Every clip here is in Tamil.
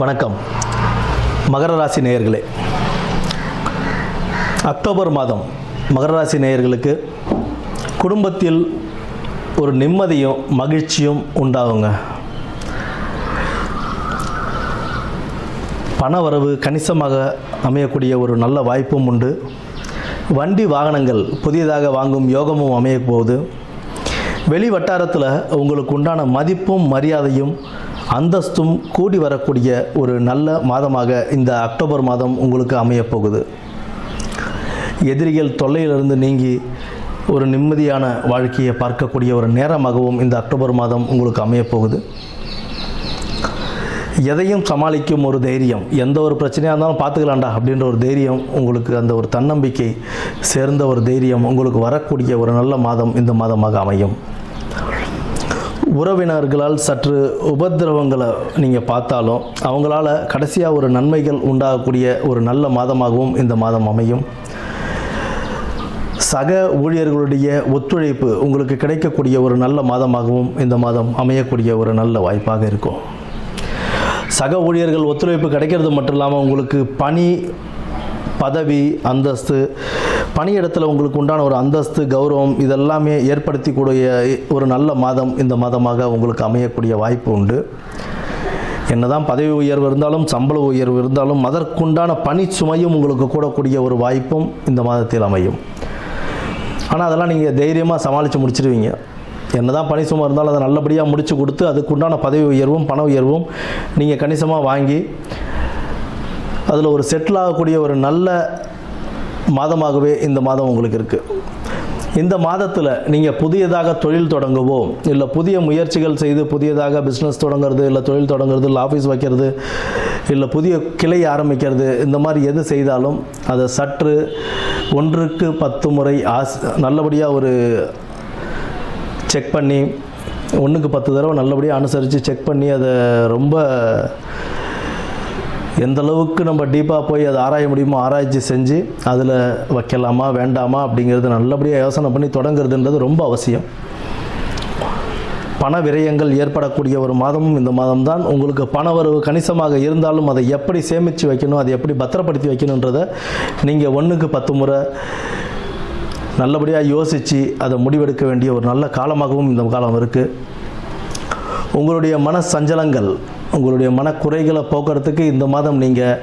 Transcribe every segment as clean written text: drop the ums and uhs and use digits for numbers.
வணக்கம் மகர ராசி நேயர்களே. அக்டோபர் மாதம் மகர ராசி நேயர்களுக்கு குடும்பத்தில் ஒரு நிம்மதியும் மகிழ்ச்சியும் உண்டாகுங்க. பணவரவு கணிசமாக அமையக்கூடிய ஒரு நல்ல வாய்ப்பும் உண்டு. வண்டி வாகனங்கள் புதியதாக வாங்கும் யோகமும் அமைய போகுது. வெளி வட்டாரத்தில் உங்களுக்கு உண்டான மதிப்பும் மரியாதையும் அந்தஸ்தும் கூடி வரக்கூடிய ஒரு நல்ல மாதமாக இந்த அக்டோபர் மாதம் உங்களுக்கு அமையப்போகுது. எதிரிகள் தொல்லையிலிருந்து நீங்கி ஒரு நிம்மதியான வாழ்க்கையை பார்க்கக்கூடிய ஒரு நேரமாகவும் இந்த அக்டோபர் மாதம் உங்களுக்கு அமையப்போகுது. எதையும் சமாளிக்கும் ஒரு தைரியம், எந்த ஒரு பிரச்சனையாக இருந்தாலும் பார்த்துக்கலாம்டா அப்படின்ற ஒரு தைரியம் உங்களுக்கு, அந்த ஒரு தன்னம்பிக்கை சேர்ந்த ஒரு தைரியம் உங்களுக்கு வரக்கூடிய ஒரு நல்ல மாதம் இந்த மாதமாக அமையும். உறவினர்களால் சற்று உபத்திரவங்களை நீங்கள் பார்த்தாலும் அவங்களால கடைசியாக ஒரு நன்மைகள் உண்டாகக்கூடிய ஒரு நல்ல மாதமாகவும் இந்த மாதம் அமையும். சக ஊழியர்களுடைய ஒத்துழைப்பு உங்களுக்கு கிடைக்கக்கூடிய ஒரு நல்ல மாதமாகவும் இந்த மாதம் அமையக்கூடிய ஒரு நல்ல வாய்ப்பாக இருக்கும். சக ஊழியர்கள் ஒத்துழைப்பு கிடைக்கிறது மட்டும் இல்லாமல் உங்களுக்கு பணி, பதவி, அந்தஸ்து, பணியிடத்தில் உங்களுக்கு உண்டான ஒரு அந்தஸ்து, கௌரவம் இதெல்லாமே ஏற்படுத்திக்கூடிய ஒரு நல்ல மாதம் இந்த மாதமாக உங்களுக்கு அமையக்கூடிய வாய்ப்பு உண்டு. என்னதான் பதவி உயர்வு இருந்தாலும் சம்பள உயர்வு இருந்தாலும் அதற்குண்டான பணி சுமையும் உங்களுக்கு கூடக்கூடிய ஒரு வாய்ப்பும் இந்த மாதத்தில் அமையும். ஆனால் அதெல்லாம் நீங்கள் தைரியமாக சமாளித்து முடிச்சிடுவீங்க. என்னதான் பணி சுமை இருந்தாலும் அதை நல்லபடியாக முடித்து கொடுத்து அதுக்குண்டான பதவி உயர்வும் பண உயர்வும் நீங்கள் கணிசமாக வாங்கி அதில் ஒரு செட்டில் ஆகக்கூடிய ஒரு நல்ல மாதமாகவே இந்த மாதம் உங்களுக்கு இருக்குது. இந்த மாதத்தில் நீங்கள் புதியதாக தொழில் தொடங்கவோ இல்லை புதிய முயற்சிகள் செய்து புதியதாக பிஸ்னஸ் தொடங்கிறது, இல்லை தொழில் தொடங்கிறது, இல்லை ஆஃபீஸ் வைக்கிறது, இல்லை புதிய கிளை ஆரம்பிக்கிறது, இந்த மாதிரி எது செய்தாலும் அதை சற்று 1க்கு 10 முறை நல்லபடியாக ஒரு செக் பண்ணி 1க்கு 10 தடவை நல்லபடியாக அனுசரித்து செக் பண்ணி அதை ரொம்ப எந்த அளவுக்கு நம்ம டீப்பாக போய் அதை ஆராய முடியுமோ ஆராய்ச்சி செஞ்சு அதில் வைக்கலாமா வேண்டாமா அப்படிங்கிறது நல்லபடியாக யோசனை பண்ணி தொடங்குறதுன்றது ரொம்ப அவசியம். பண விரயங்கள் ஏற்படக்கூடிய ஒரு மாதமும் இந்த மாதம்தான். உங்களுக்கு பண வரவு கணிசமாக இருந்தாலும் அதை எப்படி சேமித்து வைக்கணும், அதை எப்படி பத்திரப்படுத்தி வைக்கணுன்றதை நீங்கள் 1க்கு 10 முறை நல்லபடியாக யோசித்து அதை முடிவெடுக்க வேண்டிய ஒரு நல்ல காலமாகவும் இந்த காலம் இருக்குது. உங்களுடைய மன சஞ்சலங்கள், உங்களுடைய மனக்குறைகளை போக்குறதுக்கு இந்த மாதம் நீங்கள்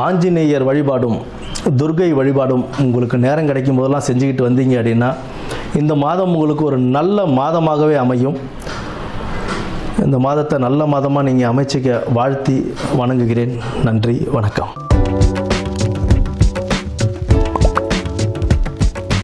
ஆஞ்சநேயர் வழிபாடும் துர்கை வழிபாடும் உங்களுக்கு நேரம் கிடைக்கும் போதெல்லாம் செஞ்சுக்கிட்டு வந்தீங்க அப்படின்னா இந்த மாதம் உங்களுக்கு ஒரு நல்ல மாதமாகவே அமையும். இந்த மாதத்தை நல்ல மாதமாக நீங்கள் அமைச்சிக்க வாழ்த்தி வணங்குகிறேன். நன்றி, வணக்கம்.